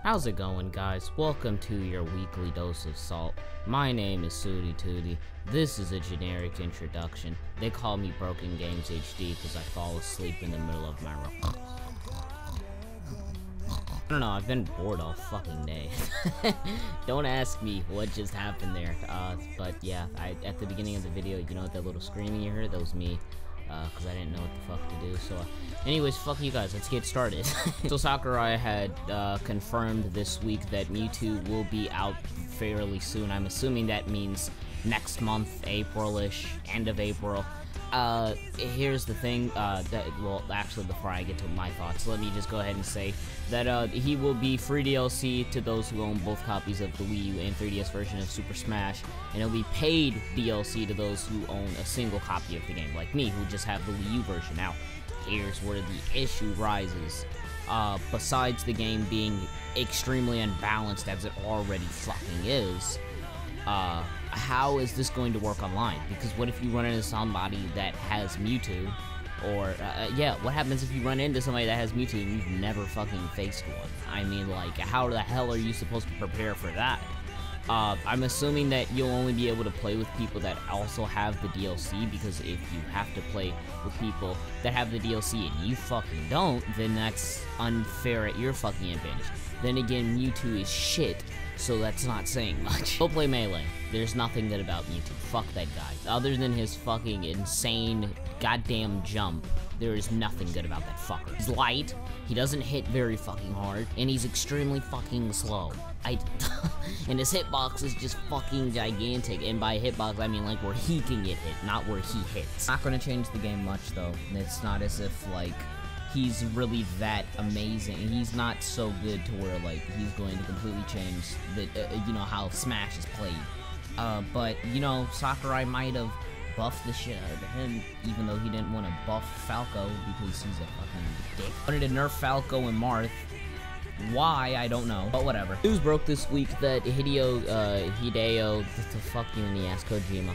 How's it going, guys? Welcome to your weekly dose of salt. My name is Sooty Tooty. This is a generic introduction. They call me Broken Games HD because I fall asleep in the middle of my room. I don't know, I've been bored all fucking day. Don't ask me what just happened there. But yeah, at the beginning of the video, you know that little screaming you heard? That was me. Because I didn't know what the fuck to do, so anyways, fuck you guys, let's get started. So Sakurai had confirmed this week that Mewtwo will be out fairly soon. I'm assuming that means next month, April-ish, end of April. Here's the thing, well, actually, before I get to my thoughts, let me just go ahead and say that, he will be free DLC to those who own both copies of the Wii U and 3DS version of Super Smash, and it'll be paid DLC to those who own a single copy of the game, like me, who just have the Wii U version. Now, here's where the issue rises. Besides the game being extremely unbalanced, as it already fucking is, how is this going to work online? Because what if you run into somebody that has Mewtwo, or, yeah, what happens if you run into somebody that has Mewtwo and you've never fucking faced one? I mean, like, how the hell are you supposed to prepare for that? I'm assuming that you'll only be able to play with people that also have the DLC, because if you have to play with people that have the DLC and you fucking don't, then that's unfair at your fucking advantage. Then again, Mewtwo is shit, so that's not saying much. Go play Melee. There's nothing good about Mewtwo. Fuck that guy. Other than his fucking insane goddamn jump, there is nothing good about that fucker. He's light, he doesn't hit very fucking hard, and he's extremely fucking slow. And his hitbox is just fucking gigantic, and by hitbox I mean like where he can get hit, not where he hits. Not gonna change the game much though. It's not as if like he's really that amazing. He's not so good to where like he's going to completely change the you know, how Smash is played. But you know, Sakurai might have buffed the shit out of him, even though he didn't want to buff Falco because he's a fucking dick. Wanted to nerf Falco and Marth. Why, I don't know, but whatever. News broke this week that Hideo, the fuck you in the ass, Kojima,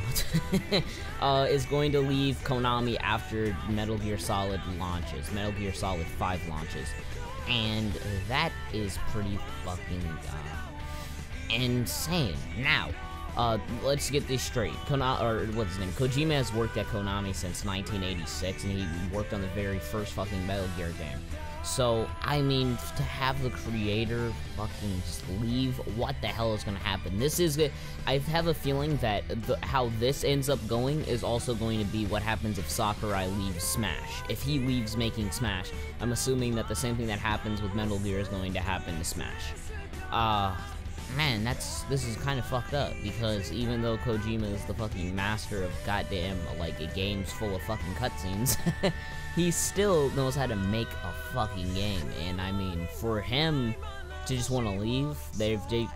is going to leave Konami after Metal Gear Solid launches, Metal Gear Solid 5 launches, and that is pretty fucking, insane. Now, let's get this straight. What's his name? Kojima has worked at Konami since 1986, and he worked on the very first fucking Metal Gear game. So, I mean, to have the creator fucking just leave, what the hell is gonna happen? This is, I have a feeling that how this ends up going is also going to be what happens if Sakurai leaves Smash. If he leaves making Smash, I'm assuming that the same thing that happens with Metal Gear is going to happen to Smash. Man, this is kind of fucked up, because even though Kojima is the fucking master of goddamn, like, games full of fucking cutscenes, he still knows how to make a fucking game, and I mean, for him to just want to leave,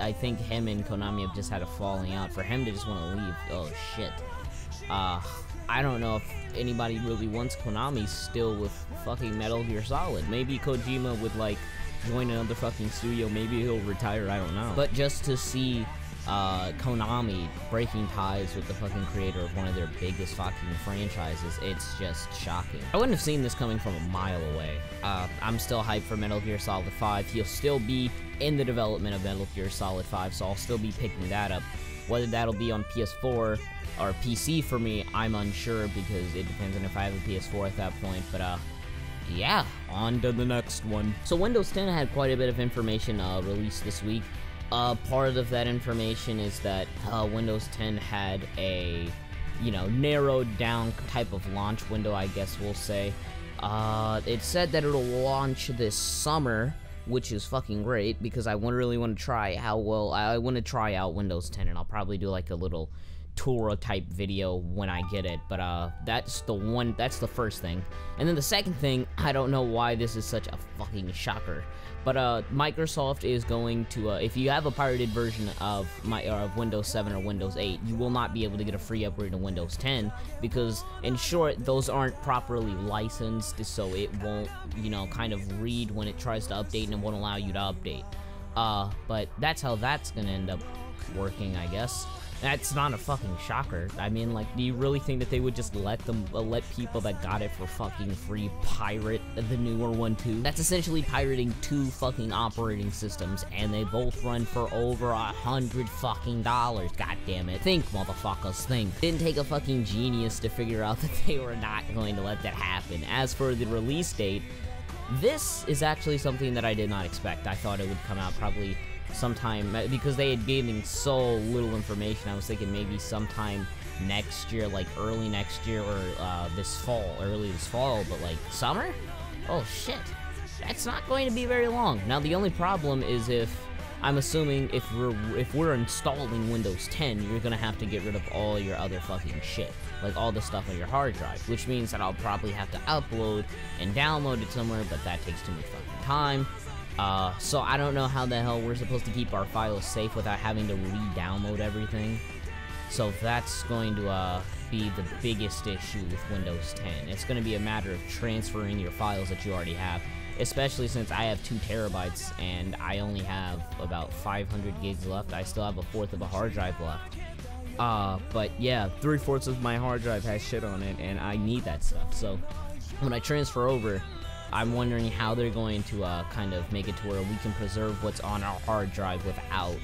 I think him and Konami have just had a falling out. For him to just want to leave, oh shit. I don't know if anybody really wants Konami still with fucking Metal Gear Solid. Maybe Kojima would, like, join another fucking studio, maybe he'll retire, I don't know. But just to see Konami breaking ties with the fucking creator of one of their biggest fucking franchises, it's just shocking. I wouldn't have seen this coming from a mile away. I'm still hyped for Metal Gear Solid 5. He'll still be in the development of Metal Gear Solid 5, so I'll still be picking that up. Whether that'll be on PS4 or PC for me, I'm unsure, because it depends on if I have a PS4 at that point, but yeah, on to the next one. So Windows 10 had quite a bit of information released this week. Part of that information is that Windows 10 had a, you know, narrowed down type of launch window, I guess we'll say. It said that it'll launch this summer, which is fucking great, because I really want to try how well, I want to try out Windows 10, and I'll probably do like a little tour type video when I get it, but that's the first thing. And then the second thing, I don't know why this is such a fucking shocker, but Microsoft is going to, if you have a pirated version of Windows 7 or Windows 8, you will not be able to get a free upgrade to Windows 10, because in short, those aren't properly licensed, so it won't, you know, kind of read when it tries to update, and it won't allow you to update. But that's how that's gonna end up working, I guess. That's not a fucking shocker. I mean, like, do you really think that they would just let people that got it for fucking free pirate the newer one too? That's essentially pirating 2 fucking operating systems, and they both run for over $100 fucking. God damn it. Think, motherfuckers, think. Didn't take a fucking genius to figure out that they were not going to let that happen. As for the release date, this is actually something that I did not expect. I thought it would come out probably sometime, because they had given so little information. I was thinking maybe sometime next year, like early next year, or early this fall, but like summer? Oh shit, that's not going to be very long. Now the only problem is I'm assuming if we're installing Windows 10, you're gonna have to get rid of all your other fucking shit, like all the stuff on your hard drive, which means that I'll probably have to upload and download it somewhere, but that takes too much fucking time. So I don't know how the hell we're supposed to keep our files safe without having to re-download everything. So that's going to be the biggest issue with Windows 10. It's going to be a matter of transferring your files that you already have, especially since I have 2 terabytes and I only have about 500 gigs left. I still have 1/4 of a hard drive left. But yeah, 3/4 of my hard drive has shit on it, and I need that stuff. So when I transfer over, I'm wondering how they're going to kind of make it to where we can preserve what's on our hard drive without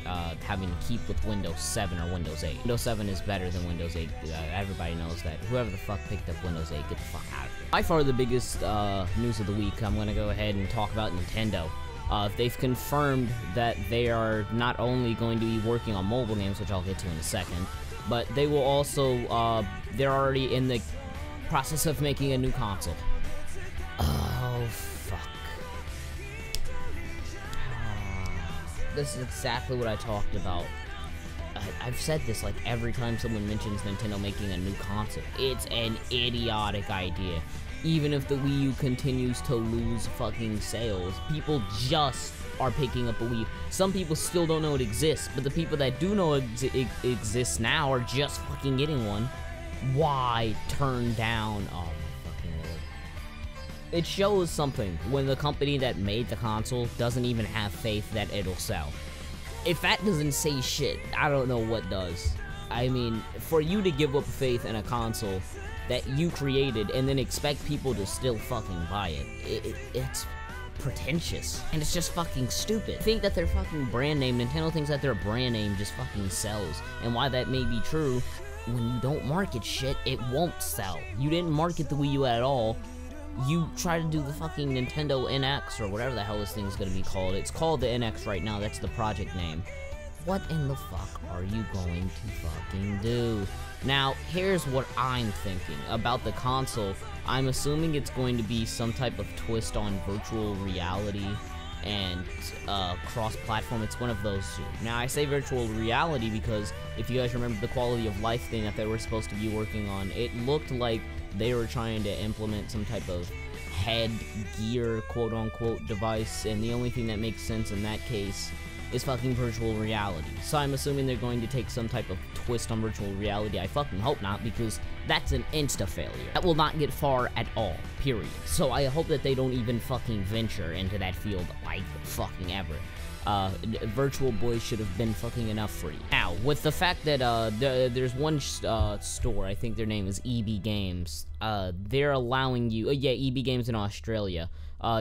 having to keep with Windows 7 or Windows 8. Windows 7 is better than Windows 8. Everybody knows that. Whoever the fuck picked up Windows 8, get the fuck out of here. By far the biggest news of the week, I'm going to go ahead and talk about Nintendo. They've confirmed that they are not only going to be working on mobile games, which I'll get to in a second, but they will also, they're already in the process of making a new console. Oh, fuck. This is exactly what I talked about. I've said this like every time someone mentions Nintendo making a new console. It's an idiotic idea. Even if the Wii U continues to lose fucking sales, people just are picking up a Wii U. Some people still don't know it exists, but the people that do know it exists now are just fucking getting one. Why turn down? Oh my fucking lord. It shows something when the company that made the console doesn't even have faith that it'll sell. If that doesn't say shit, I don't know what does. I mean, for you to give up faith in a console that you created and then expect people to still fucking buy it, it's pretentious, and it's just fucking stupid. Think that their fucking brand name, Nintendo thinks that their brand name just fucking sells, and why that may be true, when you don't market shit, it won't sell. You didn't market the Wii U at all. You try to do the fucking Nintendo NX, or whatever the hell this thing's gonna be called. It's called the NX right now, that's the project name. What in the fuck are you going to fucking do? Now, here's what I'm thinking about the console. I'm assuming it's going to be some type of twist on virtual reality and cross-platform. It's one of those two. Now, I say virtual reality because if you guys remember the quality of life thing that they were supposed to be working on, it looked like they were trying to implement some type of headgear, quote-unquote, device, and the only thing that makes sense in that case is fucking virtual reality. So I'm assuming they're going to take some type of twist on virtual reality. I fucking hope not, because that's an insta-failure. That will not get far at all, period. So I hope that they don't even fucking venture into that field like fucking ever. Virtual Boy should have been fucking enough for you. Now, with the fact that there's one store, I think their name is EB Games, they're allowing you, yeah, EB Games in Australia,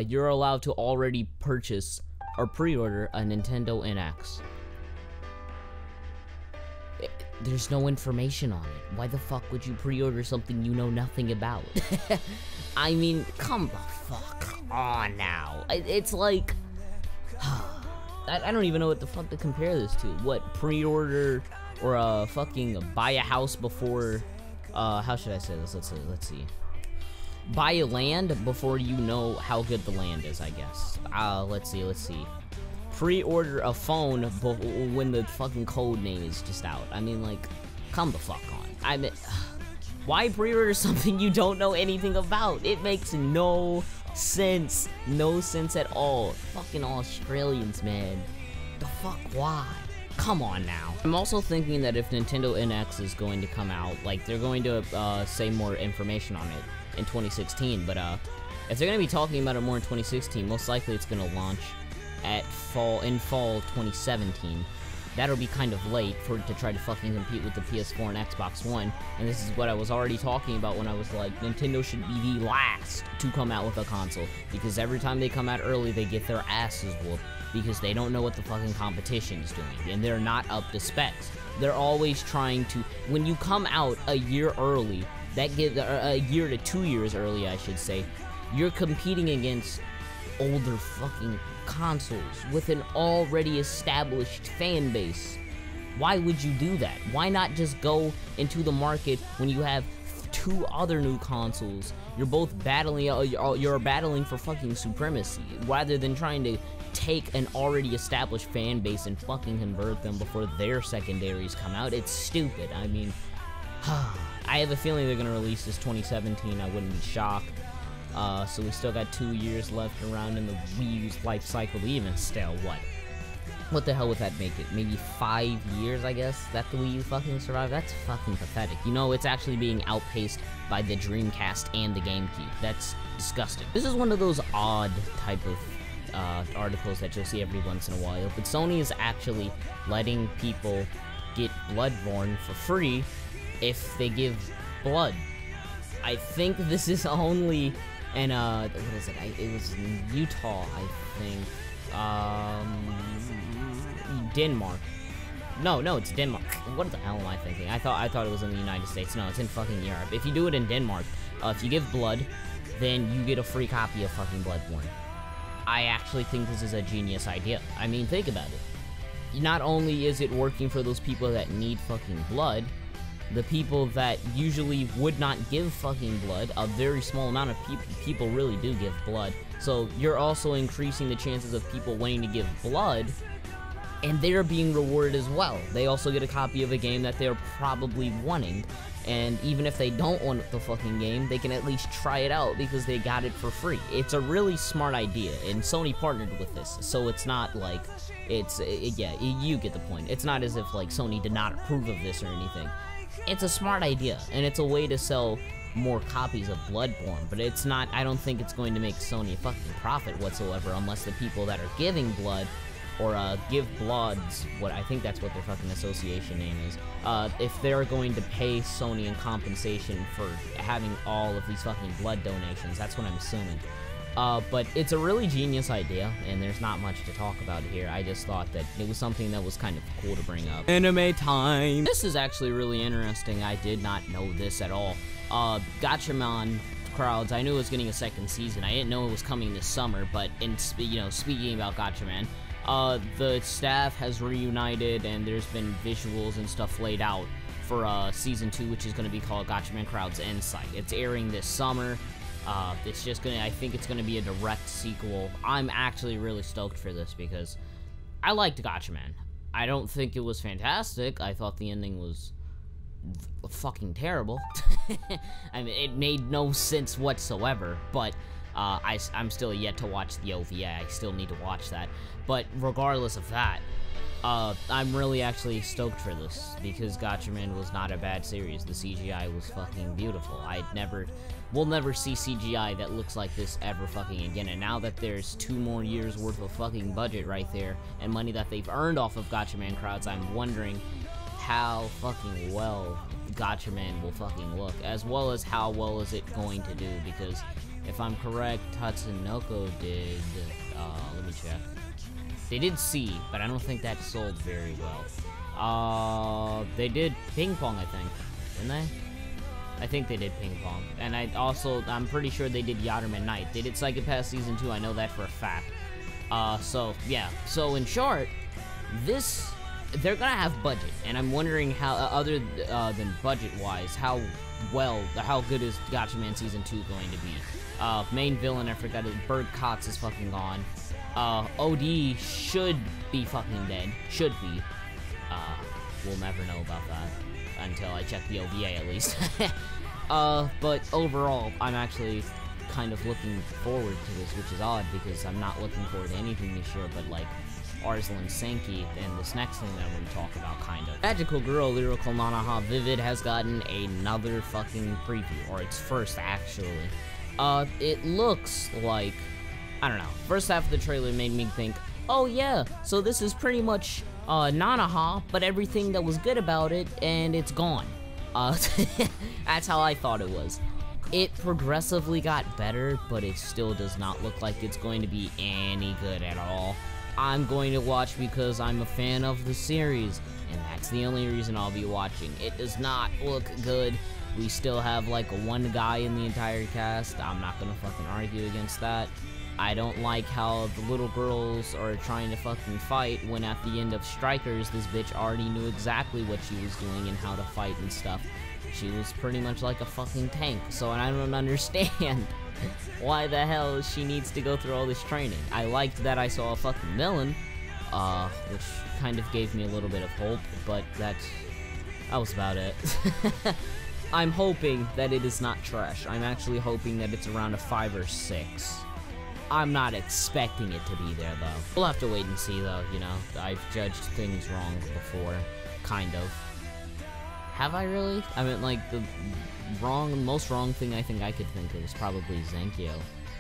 you're allowed to already purchase or pre-order a Nintendo NX. There's no information on it. Why the fuck would you pre-order something you know nothing about? I mean, come the fuck on now. It's like... I don't even know what the fuck to compare this to. What, pre-order or fucking buy a house before... how should I say this? Let's see. Buy a land before you know how good the land is, I guess. Let's see. Pre-order a phone when the fucking code name is just out. I mean, like, come the fuck on. I mean, why pre-order something you don't know anything about? It makes no sense. No sense at all. Fucking Australians, man. The fuck, why? Come on now. I'm also thinking that if Nintendo NX is going to come out, like, they're going to say more information on it in 2016, but if they're gonna be talking about it more in 2016, most likely it's gonna launch at fall 2017. that'll be kind of late for it to try to fucking compete with the PS4 and Xbox One. And this is what I was already talking about when I was like, Nintendo should be the last to come out with a console, because every time they come out early, they get their asses whooped because they don't know what the fucking competition is doing, and they're not up to specs. They're always trying to, when you come out a year early, that gives a year to 2 years early, I should say, you're competing against older fucking consoles with an already established fan base. Why would you do that? Why not just go into the market when you have 2 other new consoles? You're both battling, you're battling for fucking supremacy, rather than trying to take an already established fan base and fucking convert them before their secondaries come out. It's stupid. I mean, I have a feeling they're gonna release this 2017. I wouldn't be shocked. So we still got 2 years left around in the Wii U's life cycle. Even still, what the hell would that make it? Maybe 5 years, I guess, that the Wii U fucking survived? That's fucking pathetic. You know, it's actually being outpaced by the Dreamcast and the GameCube. That's disgusting. This is one of those odd type of articles that you'll see every once in a while, but Sony is actually letting people get Bloodborne for free if they give blood. I think this is only in, what is it? It was in Utah, I think. Denmark. No, it's Denmark. What the hell am I thinking? I thought it was in the United States. No, it's in fucking Europe. If you do it in Denmark, if you give blood, then you get a free copy of fucking Bloodborne. I actually think this is a genius idea. I mean, think about it. Not only is it working for those people that need fucking blood, the people that usually would not give fucking blood, a very small amount of people really do give blood. So you're also increasing the chances of people wanting to give blood, and they're being rewarded as well. They also get a copy of a game that they're probably wanting, and even if they don't want the fucking game, they can at least try it out because they got it for free. It's a really smart idea, and Sony partnered with this, so it's not like, yeah, you get the point. It's not as if, like, Sony did not approve of this or anything. It's a smart idea, and it's a way to sell more copies of Bloodborne, but it's not, I don't think it's going to make Sony a fucking profit whatsoever unless the people that are giving blood, or Give Bloods, what I think that's what their fucking association name is, if they're going to pay Sony in compensation for having all of these fucking blood donations. That's what I'm assuming. But it's a really genius idea, and there's not much to talk about here. I just thought that it was something that was kind of cool to bring up. Anime time! This is actually really interesting. I did not know this at all. Gatchaman Crowds, I knew it was getting a second season. I didn't know it was coming this summer, but speaking about Gatchaman, the staff has reunited, and there's been visuals and stuff laid out for season 2, which is going to be called Gatchaman Crowds Insight. It's airing this summer. It's just gonna, I think it's gonna be a direct sequel. I'm actually really stoked for this because I liked Gatchaman. I don't think it was fantastic. I thought the ending was fucking terrible. I mean, it made no sense whatsoever, but I'm still yet to watch the OVA. I still need to watch that. But regardless of that, I'm really actually stoked for this because Gatchaman was not a bad series. The CGI was fucking beautiful. We'll never see CGI that looks like this ever fucking again. And now that there's 2 more years worth of fucking budget right there and money that they've earned off of Gatchaman Crowds, I'm wondering how fucking well Gatchaman will fucking look, as well as how well is it going to do, because if I'm correct, Tatsunoko did, let me check. They did C, but I don't think that sold very well. They did Ping Pong, I think, didn't they? I think they did Ping Pong. And I'm pretty sure they did Yatterman Night. They did Psychopath Season 2, I know that for a fact. So, yeah. So, in short, they're gonna have budget, and I'm wondering how, other than budget-wise, how good is Gatchaman Season 2 going to be? Main villain, I forgot it, Bird Cox is fucking gone. OD should be fucking dead. Should be. We'll never know about that until I check the OVA at least. But overall, I'm actually kind of looking forward to this, which is odd because I'm not looking forward to anything this year but like Arslan Senki and this next thing that I'm going to talk about, kind of. Magical Girl Lyrical Nanaha Vivid has gotten another fucking preview, or its first actually. It looks like, I don't know, first half of the trailer made me think, oh yeah, so this is pretty much Nanaha, but everything that was good about it, and it's gone. That's how I thought it was. It progressively got better, but it still does not look like it's going to be any good at all. I'm going to watch because I'm a fan of the series, and that's the only reason I'll be watching. It does not look good. We still have like one guy in the entire cast. I'm not gonna fucking argue against that. I don't like how the little girls are trying to fucking fight when at the end of Strikers, this bitch already knew exactly what she was doing and how to fight and stuff. She was pretty much like a fucking tank, so I don't understand why the hell she needs to go through all this training. I liked that I saw a fucking villain, which kind of gave me a little bit of hope, but that was about it. I'm hoping that it is not trash. I'm actually hoping that it's around a 5 or 6. I'm not expecting it to be there, though. We'll have to wait and see, though, you know. I've judged things wrong before, kind of. Have I really? I mean, like, the most wrong thing I think I could think of is probably Zenkyo.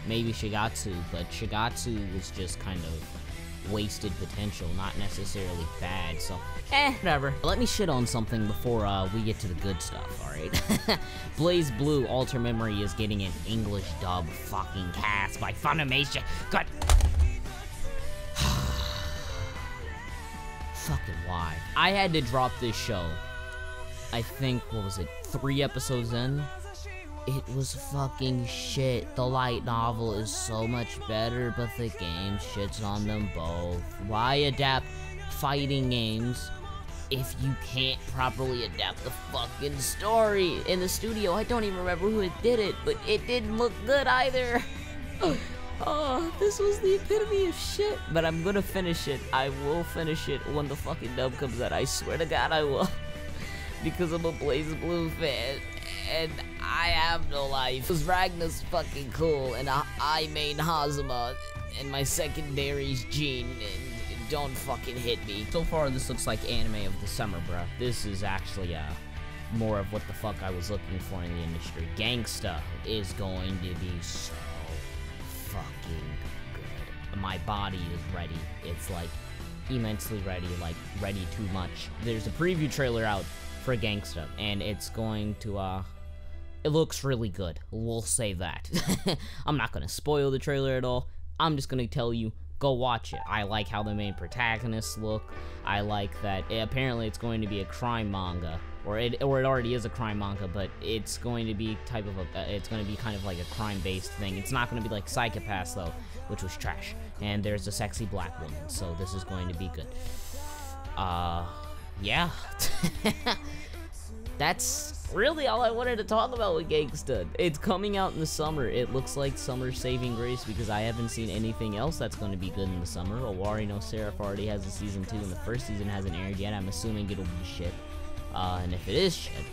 Maybe Shigatsu, but Shigatsu was just kind of wasted potential, not necessarily bad, so whatever. Let me shit on something before we get to the good stuff, alright? Blaze Blue Alter Memory is getting an English dub fucking cast by Funimation. God. Fucking why? I had to drop this show. I think, what was it, 3 episodes in? It was fucking shit. The light novel is so much better, but the game shits on them both. Why adapt fighting games if you can't properly adapt the fucking story? In the studio, I don't even remember who did it, but it didn't look good either. Oh, this was the epitome of shit. But I'm gonna finish it. I will finish it when the fucking dub comes out. I swear to God I will. Because I'm a Blaze Blue fan, and I have no life. Because Ragnar's fucking cool, and I main Hazuma, and my secondary's Jean, and don't fucking hit me. So far, this looks like anime of the summer, bruh. This is actually, more of what the fuck I was looking for in the industry. Gangsta is going to be so fucking good. My body is ready. It's, like, immensely ready, like, ready too much. There's a preview trailer out for Gangsta, and it's going to, it looks really good. We'll say that. I'm not gonna spoil the trailer at all. I'm just gonna tell you, go watch it. I like how the main protagonists look. I like that apparently it's going to be a crime manga, or it already is a crime manga, but it's going to be it's going to be kind of like a crime-based thing. It's not going to be like Psychopaths though, which was trash. And there's a sexy black woman, so this is going to be good. Yeah. That's really all I wanted to talk about with Gangsta. It's coming out in the summer. It looks like summer's saving grace because I haven't seen anything else that's going to be good in the summer. Owari no Seraph already has a season 2 and the first season hasn't aired yet. I'm assuming it'll be shit. And if it is shit,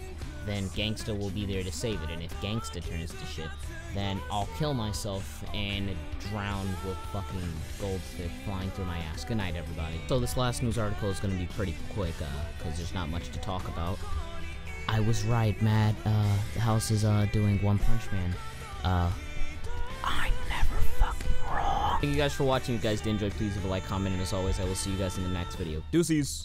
then Gangsta will be there to save it. And if Gangsta turns to shit, then I'll kill myself and drown with fucking goldfish flying through my ass. Good night, everybody. So this last news article is going to be pretty quick, because there's not much to talk about. I was right, Matt. The house is, doing One Punch Man. I'm never fucking wrong. Thank you guys for watching. If you guys did enjoy, please leave a like, comment, and as always, I will see you guys in the next video. Deuces!